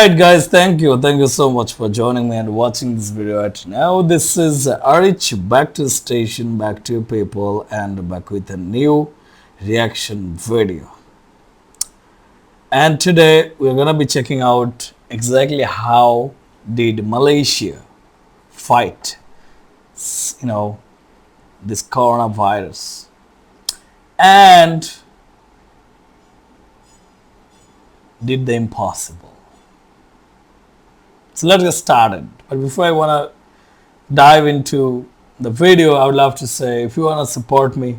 Alright guys, thank you so much for joining me and watching this video right now. This is RH back to the station, back to people, and back with a new reaction video. And today we're gonna be checking out exactly how did Malaysia fight this coronavirus, and did the impossible. So let's get started. But before I want to dive into the video, I would love to say, if you want to support me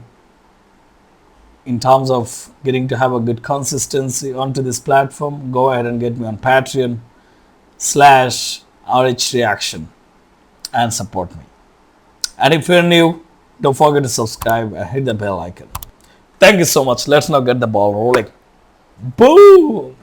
in terms of getting to have a good consistency onto this platform, go ahead and get me on Patreon /RHReaction and support me. And if you're new, don't forget to subscribe and hit the bell icon. Thank you so much. Let's now get the ball rolling. Boom!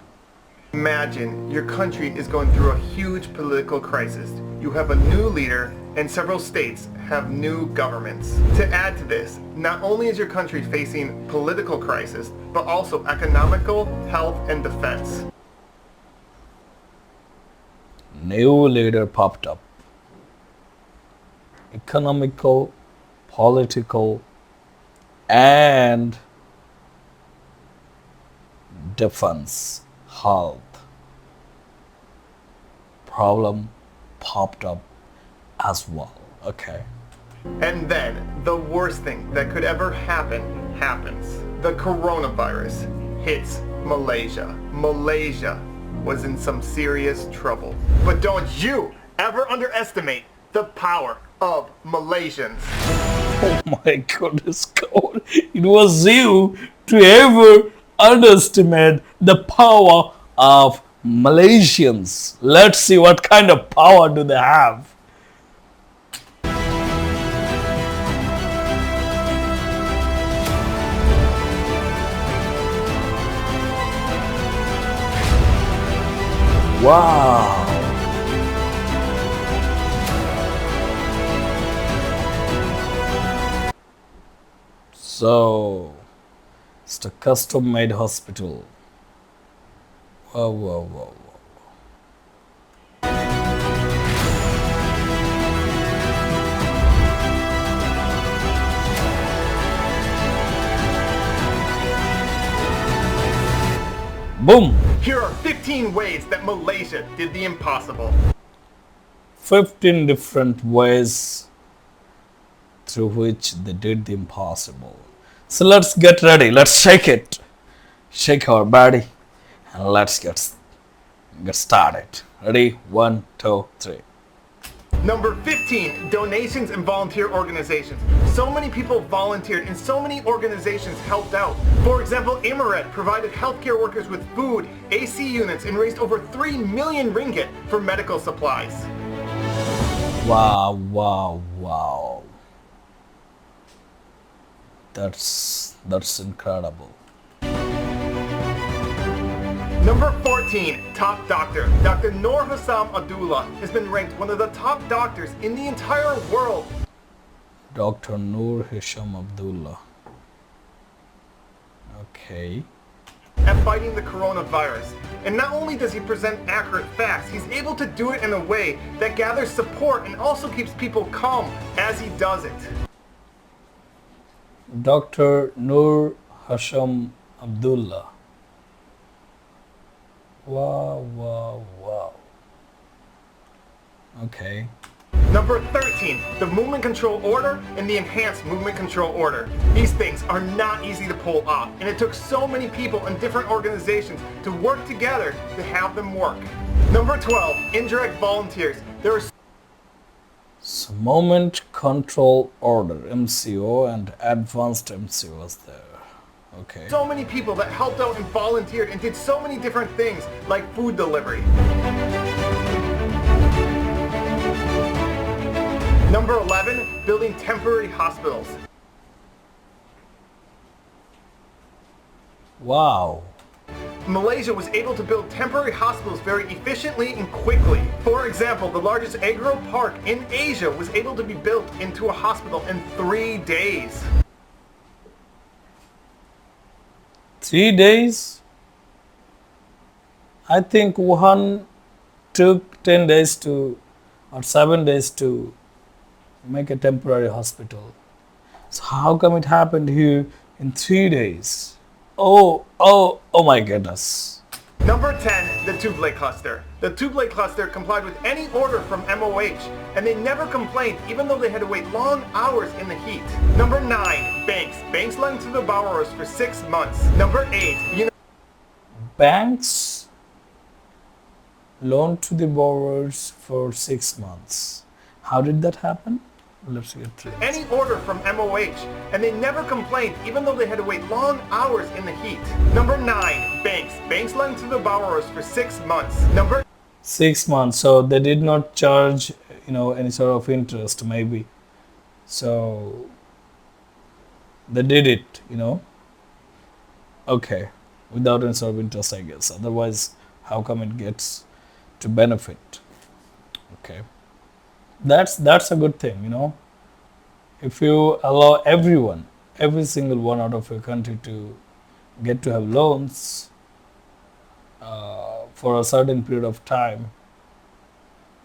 Imagine your country is going through a huge political crisis. You have a new leader and several states have new governments. To add to this, not only is your country facing political crisis, but also economical, health, and defense. New leader popped up. Economical, political, and defense, health problem popped up as well. Okay. And then the worst thing that could ever happen happens. The coronavirus hits Malaysia. Malaysia was in some serious trouble. But don't you ever underestimate the power of Malaysians. Oh my goodness God. It was you to ever underestimate the power of Malaysians. Let's see what kind of power do they have. Wow. So, it's a custom-made hospital. Whoa, whoa, whoa, whoa. Boom! Here are 15 ways that Malaysia did the impossible. 15 different ways through which they did the impossible. So let's get ready. Let's shake it. Shake our body. And let's get started. Ready? 1, 2, 3. Number 15, donations and volunteer organizations. So many people volunteered and so many organizations helped out. For example, Amaret provided healthcare workers with food, AC units, and raised over 3 million ringgit for medical supplies. Wow, wow, wow. That's incredible. Number 14, top doctor. Dr. Noor Hassam Abdullah has been ranked one of the top doctors in the entire world. Dr. Noor Hassam Abdullah. Okay. At fighting the coronavirus. And not only does he present accurate facts, he's able to do it in a way that gathers support and also keeps people calm as he does it. Dr. Noor Hassam Abdullah. Wow, wow, wow. Okay. Number 13, the movement control order and the enhanced movement control order. These things are not easy to pull off, and it took so many people in different organizations to work together to have them work. Number 12, indirect volunteers. There are So Movement Control Order, MCO, and Advanced MCO was there. Okay. so many people that helped out and volunteered and did so many different things like food delivery. Number 11, building temporary hospitals. Wow. Malaysia was able to build temporary hospitals very efficiently and quickly. For example, the largest agro park in Asia was able to be built into a hospital in 3 days. 3 days? I think Wuhan took 10 days to or 7 days to make a temporary hospital. So how come it happened here in 3 days? Oh my goodness. Number 10, the Tubelay cluster. The Tubelay cluster complied with any order from MOH, and they never complained even though they had to wait long hours in the heat. Number 9, banks. Banks lent to the borrowers for 6 months. Number 8, Banks loaned to the borrowers for 6 months. How did that happen? Let's get through this. any order from MOH, and they never complained even though they had to wait long hours in the heat. Number 9, banks. Banks lent to the borrowers for 6 months. Number 6 months. So they did not charge, any sort of interest, maybe. So they did it. Okay, without any sort of interest, I guess. Otherwise, how come it gets to benefit? Okay, that's a good thing. If you allow every single one out of your country to get to have loans for a certain period of time,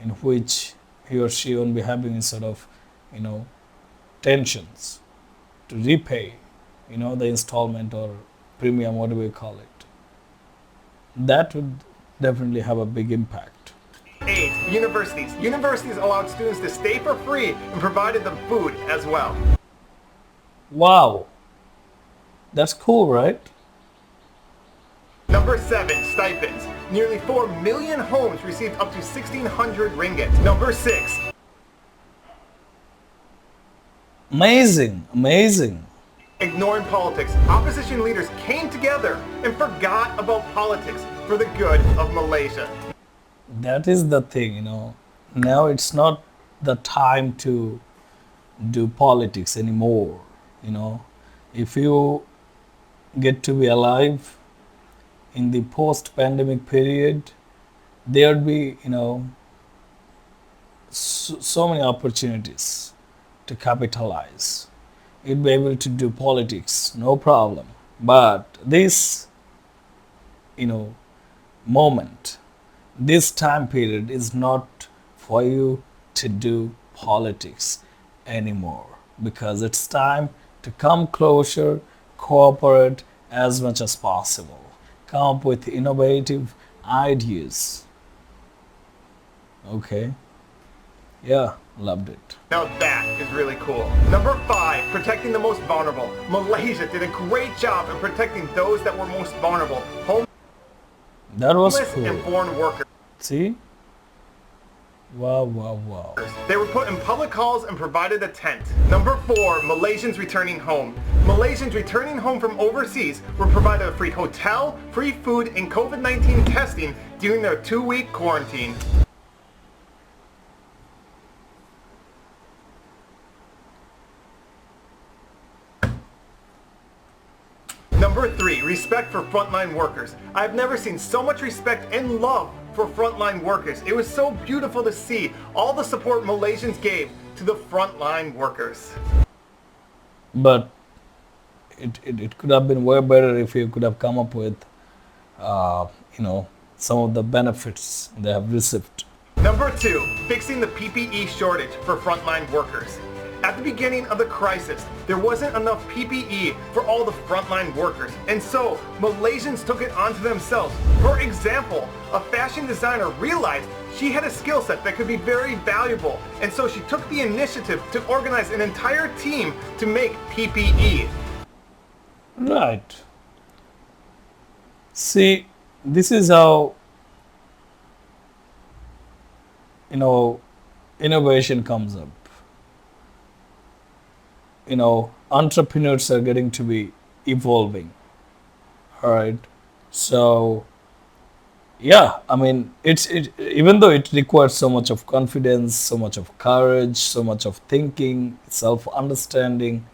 in which he or she won't be having a sort of, tensions to repay, the installment or premium, whatever you call it, that would definitely have a big impact. 8, universities. Universities allowed students to stay for free and provided them food as well. Wow, that's cool, right? Number 7, stipends. Nearly 4 million homes received up to 1,600 ringgit. Number 6, Amazing. ignoring politics. Opposition leaders came together and forgot about politics for the good of Malaysia. That is the thing, Now it's not the time to do politics anymore, If you get to be alive in the post-pandemic period, there would be, so many opportunities to capitalize. You'd be able to do politics, no problem. But this, moment, this time period is not for you to do politics anymore, because it's time to come closer, cooperate as much as possible, come up with innovative ideas. Okay, yeah, loved it. Now that is really cool. Number 5, protecting the most vulnerable. Malaysia did a great job in protecting those that were most vulnerable. That was Homeless and cool. foreign workers. See? Wow. They were put in public halls and provided a tent. Number 4, Malaysians returning home. Malaysians returning home from overseas were provided a free hotel, free food, and COVID-19 testing during their 2-week quarantine. Number 3, respect for frontline workers. I've never seen so much respect and love for frontline workers. It was so beautiful to see all the support Malaysians gave to the frontline workers. But it could have been way better if you could have come up with, some of the benefits they have received. Number 2, fixing the PPE shortage for frontline workers. At the beginning of the crisis, there wasn't enough PPE for all the frontline workers, and so Malaysians took it onto themselves. For example, a fashion designer realized she had a skill set that could be very valuable, and so she took the initiative to organize an entire team to make PPE. Right. See, this is how, innovation comes up. Entrepreneurs are getting to be evolving. All right. So, yeah, I mean, even though it requires so much of confidence, so much of courage, so much of thinking, self-understanding,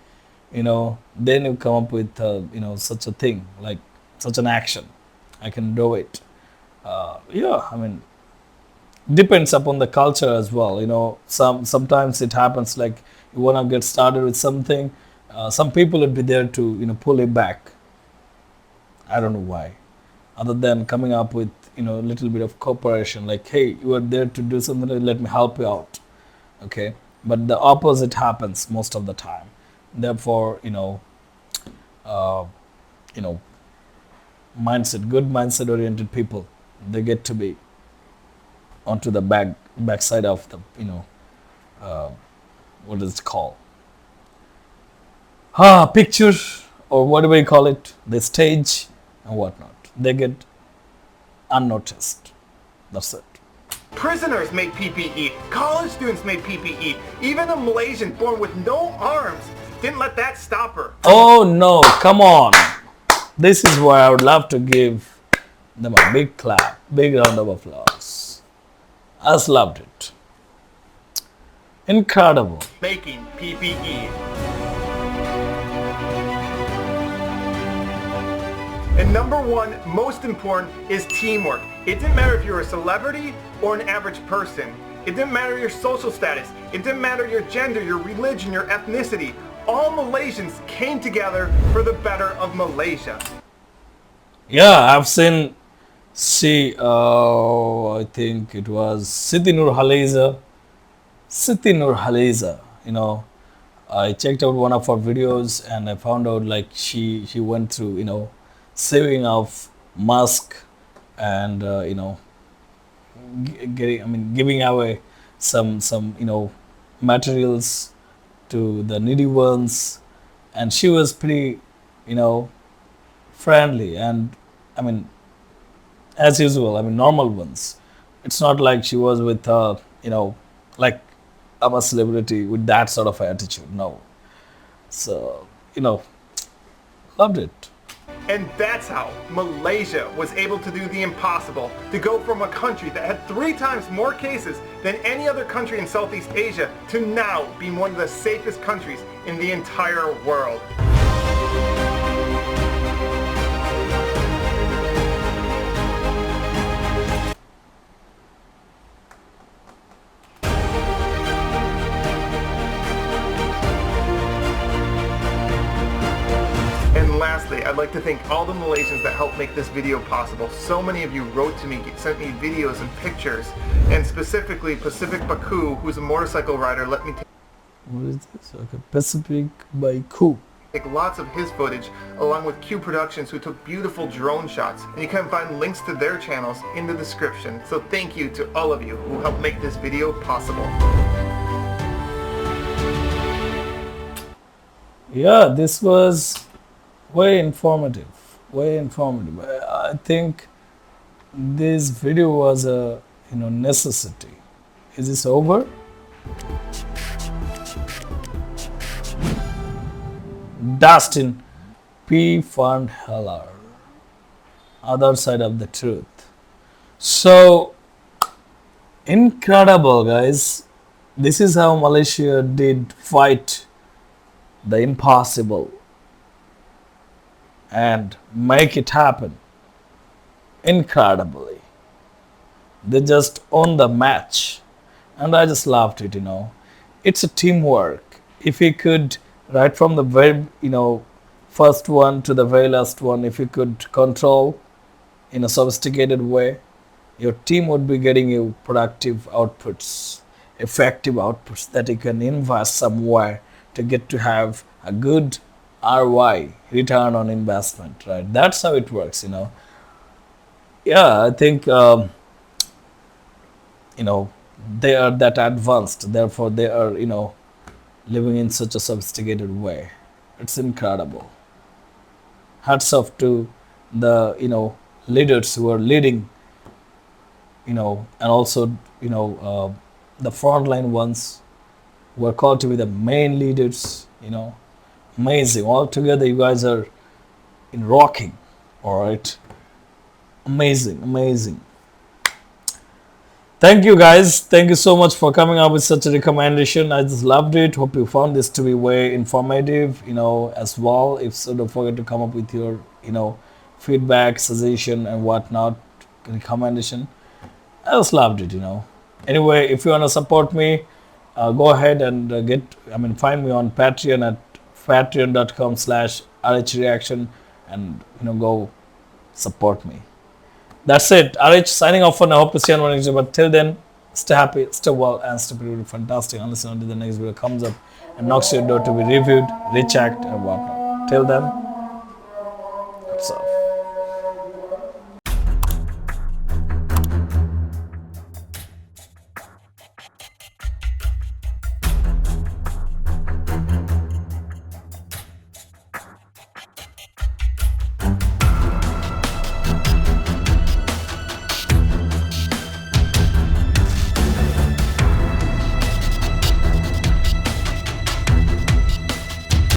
then you come up with, such a thing, like such an action. I can do it. Yeah, I mean, depends upon the culture as well. Sometimes it happens like you want to get started with something. Some people would be there to, pull it back. I don't know why. Other than coming up with, a little bit of cooperation, like, hey, you are there to do something, let me help you out. Okay, but the opposite happens most of the time. Therefore, uh, you know good mindset oriented people, they get to be onto the backside of the, uh, what is it called, picture, or whatever you call it, the stage and whatnot. They get unnoticed. That's it. Prisoners made PPE. College students made PPE. Even a Malaysian born with no arms didn't let that stop her. Oh no, come on. This is why I would love to give them a big clap, big round of applause. I just loved it. Incredible. Making PPE. And number one, most important, is teamwork. It didn't matter if you're a celebrity or an average person. It didn't matter your social status. It didn't matter your gender, your religion, your ethnicity. All Malaysians came together for the better of Malaysia. Yeah, I've seen, I think it was Siti Nurhaliza. I checked out one of her videos and I found out like she went through, saving of mask and, giving away some materials to the needy ones, and she was pretty, friendly, and as usual, normal ones. It's not like she was with, like I'm a celebrity with that sort of attitude. No. So, loved it. And that's how Malaysia was able to do the impossible, to go from a country that had 3 times more cases than any other country in Southeast Asia to now being one of the safest countries in the entire world. And lastly, I'd like to thank all the Malaysians that helped make this video possible. So many of you wrote to me, sent me videos and pictures, and specifically Pacific Baku, who's a motorcycle rider, let me What is this? Okay, Pacific by Coup. take lots of his footage, along with Q Productions, who took beautiful drone shots. And you can find links to their channels in the description. So thank you to all of you who helped make this video possible. Yeah, this was way informative. I think this video was a necessity. Is this over? Dustin P. Heller, other side of the truth. So incredible, guys. This is how Malaysia did fight the impossible and make it happen incredibly. They just won the match, and I just loved it. It's a teamwork. If we could, right from the very first one to the very last one, if you could control in a sophisticated way, your team would be getting you productive outputs, effective outputs that you can invest somewhere to get to have a good ROI, return on investment, right? That's how it works. Yeah, I think they are that advanced, therefore they are living in such a sophisticated way. It's incredible. Hats off to the leaders who are leading, and also the frontline ones who are called to be the main leaders. Amazing. All together, you guys are in rocking. All right. Amazing. Thank you, guys. Thank you so much for coming up with such a recommendation. I just loved it. Hope you found this to be way informative, as well. If so, don't forget to come up with your, feedback, suggestion, and whatnot, recommendation. I just loved it, Anyway, if you want to support me, go ahead and find me on Patreon at patreon.com/RHReaction, and go support me. That's it. RH signing off for now. Hope to see you on the next video. But till then, stay happy, stay well, and stay pretty fantastic. Unless until the next video comes up and knocks your door to be reviewed, rechecked, and whatnot. Till then,